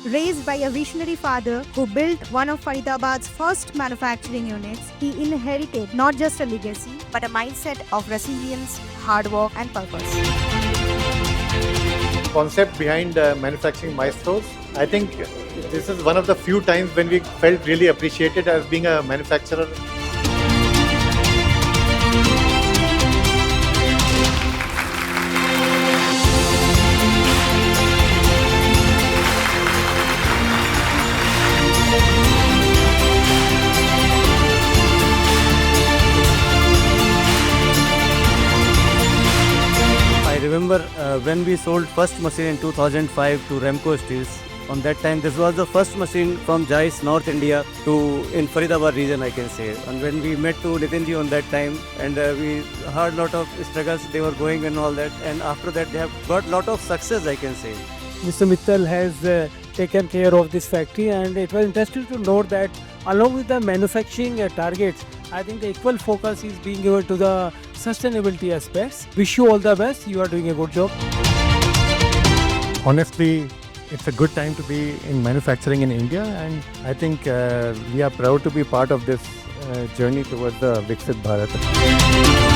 Raised by a visionary father who built one of Faridabad's first manufacturing units, he inherited not just a legacy, but a mindset of resilience, hard work, and purpose. Concept behind Manufacturing Maestros. I think this is one of the few times when we felt really appreciated as being a manufacturer. I remember when we sold first machine in 2005 to Ramco Steels. On that time, this was the first machine from ZEISS North India to in Faridabad region, I can say. And when we met to Nitinji on that time, and we heard lot of struggles they were going and all that. And after that, they have got lot of success, I can say. Mr. Mittal has taken care of this factory, and it was interesting to note that along with the manufacturing targets, I think the equal focus is being given to the sustainability aspects. Wish you all the best. You are doing a good job. Honestly, it's a good time to be in manufacturing in India, and I think we are proud to be part of this journey towards the Viksit Bharat.